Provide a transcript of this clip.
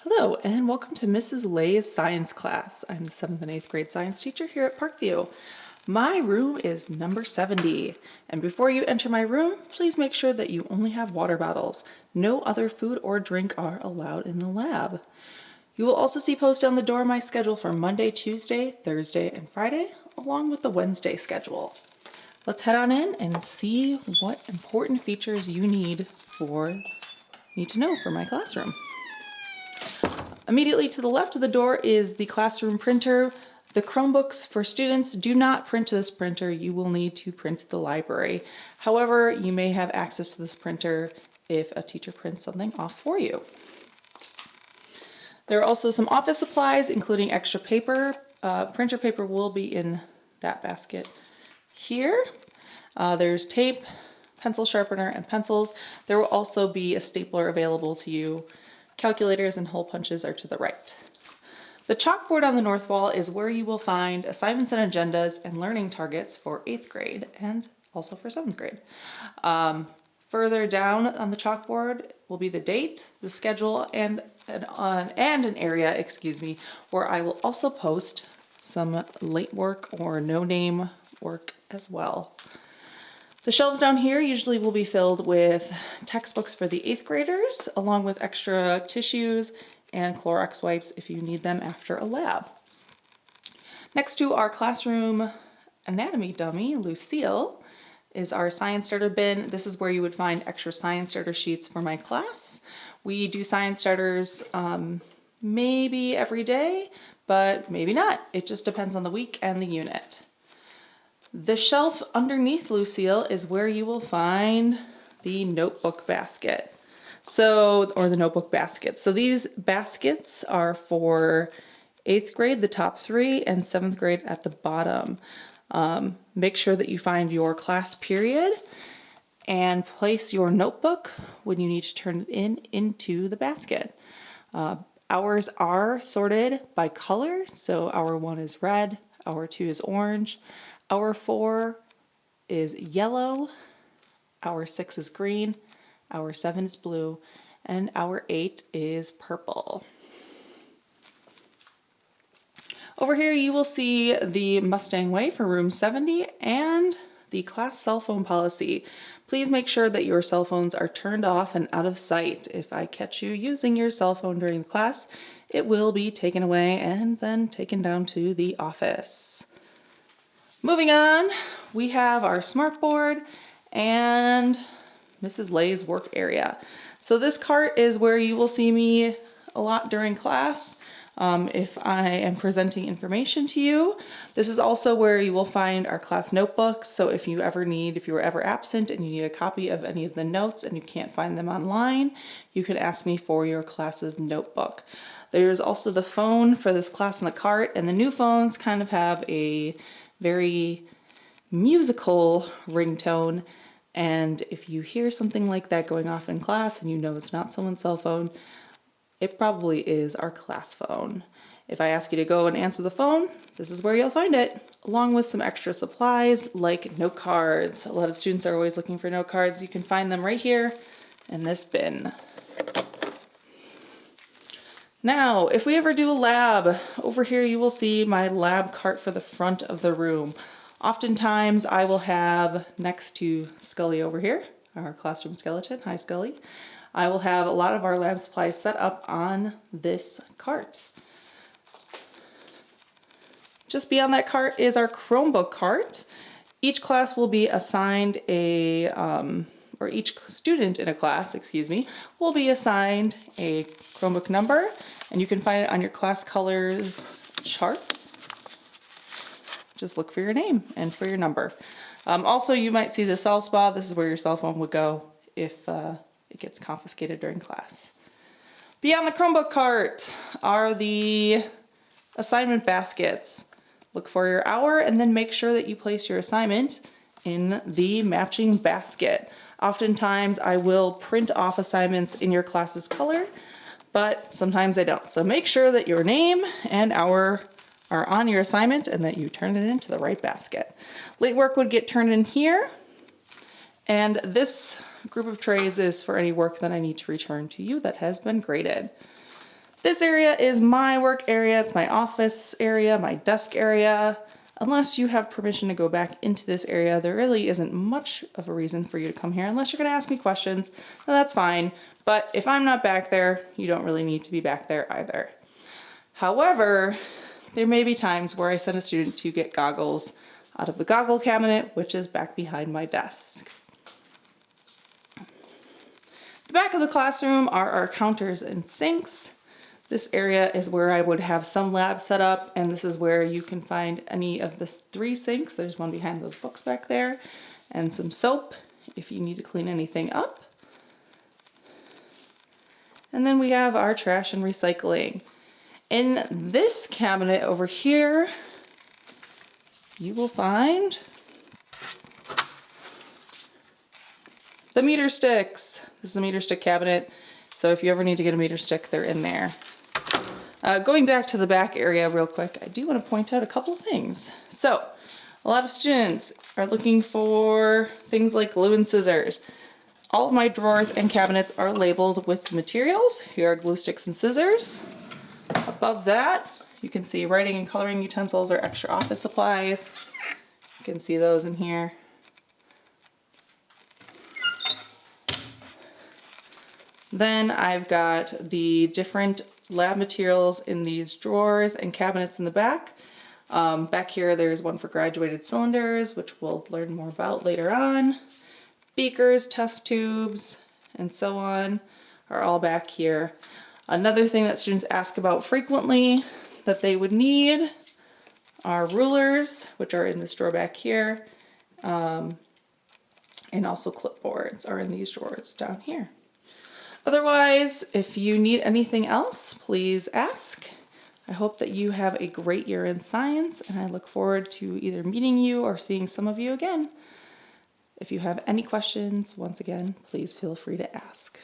Hello and welcome to Mrs. Loehe's science class. I'm the 7th and 8th grade science teacher here at Parkview. My room is number 70, and before you enter my room, please make sure that you only have water bottles. No other food or drink are allowed in the lab. You will also see posted on the door my schedule for Monday, Tuesday, Thursday, and Friday, along with the Wednesday schedule. Let's head on in and see what important features you need to know for my classroom. Immediately to the left of the door is the classroom printer. The Chromebooks for students do not print to this printer. You will need to print to the library. However, you may have access to this printer if a teacher prints something off for you. There are also some office supplies, including extra paper. Printer paper will be in that basket here. There's tape, pencil sharpener, and pencils. There will also be a stapler available to you. Calculators and hole punches are to the right. The chalkboard on the north wall is where you will find assignments and agendas and learning targets for 8th grade and also for 7th grade. Further down on the chalkboard will be the date, the schedule, and an area, where I will also post some late work or no-name work as well. The shelves down here usually will be filled with textbooks for the 8th graders, along with extra tissues and Clorox wipes if you need them after a lab. Next to our classroom anatomy dummy, Lucille, is our science starter bin. This is where you would find extra science starter sheets for my class. We do science starters maybe every day, but maybe not. It just depends on the week and the unit. The shelf underneath Lucille is where you will find the notebook basket. Or the notebook baskets. So these baskets are for 8th grade, the top 3, and 7th grade at the bottom. Make sure that you find your class period and place your notebook when you need to turn it into the basket. Ours are sorted by color. So hour 1 is red, hour 2 is orange, hour 4 is yellow, hour 6 is green, hour 7 is blue, and hour 8 is purple. Over here you will see the Mustang way for room 70 and the class cell phone policy. Please make sure that your cell phones are turned off and out of sight. If I catch you using your cell phone during class, it will be taken away and then taken down to the office. Moving on, we have our smartboard and Mrs. Loehe's work area. So this cart is where you will see me a lot during class if I am presenting information to you. This is also where you will find our class notebooks. So if you were ever absent and you need a copy of any of the notes and you can't find them online, you can ask me for your class's notebook. There's also the phone for this class in the cart, and the new phones kind of have a very musical ringtone, and if you hear something like that going off in class and you know it's not someone's cell phone, it probably is our class phone. If I ask you to go and answer the phone, this is where you'll find it, along with some extra supplies like note cards. A lot of students are always looking for note cards. You can find them right here in this bin. Now, if we ever do a lab, over here you will see my lab cart for the front of the room. Oftentimes I will have, next to Scully over here, our classroom skeleton, hi Scully, I will have a lot of our lab supplies set up on this cart. Just beyond that cart is our Chromebook cart. Each class will be assigned each student in a class, will be assigned a Chromebook number, and you can find it on your class colors chart. Just look for your name and for your number. Also, you might see the cell spa. This is where your cell phone would go if it gets confiscated during class. Beyond the Chromebook cart are the assignment baskets. Look for your hour and then make sure that you place your assignment in the matching basket. Oftentimes I will print off assignments in your class's color, but sometimes I don't. So make sure that your name and hour are on your assignment and that you turn it into the right basket. Late work would get turned in here, and this group of trays is for any work that I need to return to you that has been graded. This area is my work area. It's my office area, my desk area. Unless you have permission to go back into this area, there really isn't much of a reason for you to come here unless you're going to ask me questions. Now that's fine. But if I'm not back there, you don't really need to be back there either. However, there may be times where I send a student to get goggles out of the goggle cabinet, which is back behind my desk. The back of the classroom are our counters and sinks. This area is where I would have some labs set up, and this is where you can find any of the 3 sinks. There's one behind those books back there, and some soap if you need to clean anything up. And then we have our trash and recycling. In this cabinet over here, you will find the meter sticks. This is a meter stick cabinet, so if you ever need to get a meter stick, they're in there. Going back to the back area real quick, I do want to point out a couple of things. So, a lot of students are looking for things like glue and scissors. All of my drawers and cabinets are labeled with materials. Here are glue sticks and scissors. Above that, you can see writing and coloring utensils or extra office supplies. You can see those in here. Then I've got the different lab materials in these drawers and cabinets in the back. Back here there's one for graduated cylinders, which we'll learn more about later on. Beakers, test tubes, and so on are all back here. Another thing that students ask about frequently that they would need are rulers, which are in this drawer back here. And also clipboards are in these drawers down here. Otherwise, if you need anything else, please ask. I hope that you have a great year in science, and I look forward to either meeting you or seeing some of you again. If you have any questions, once again, please feel free to ask.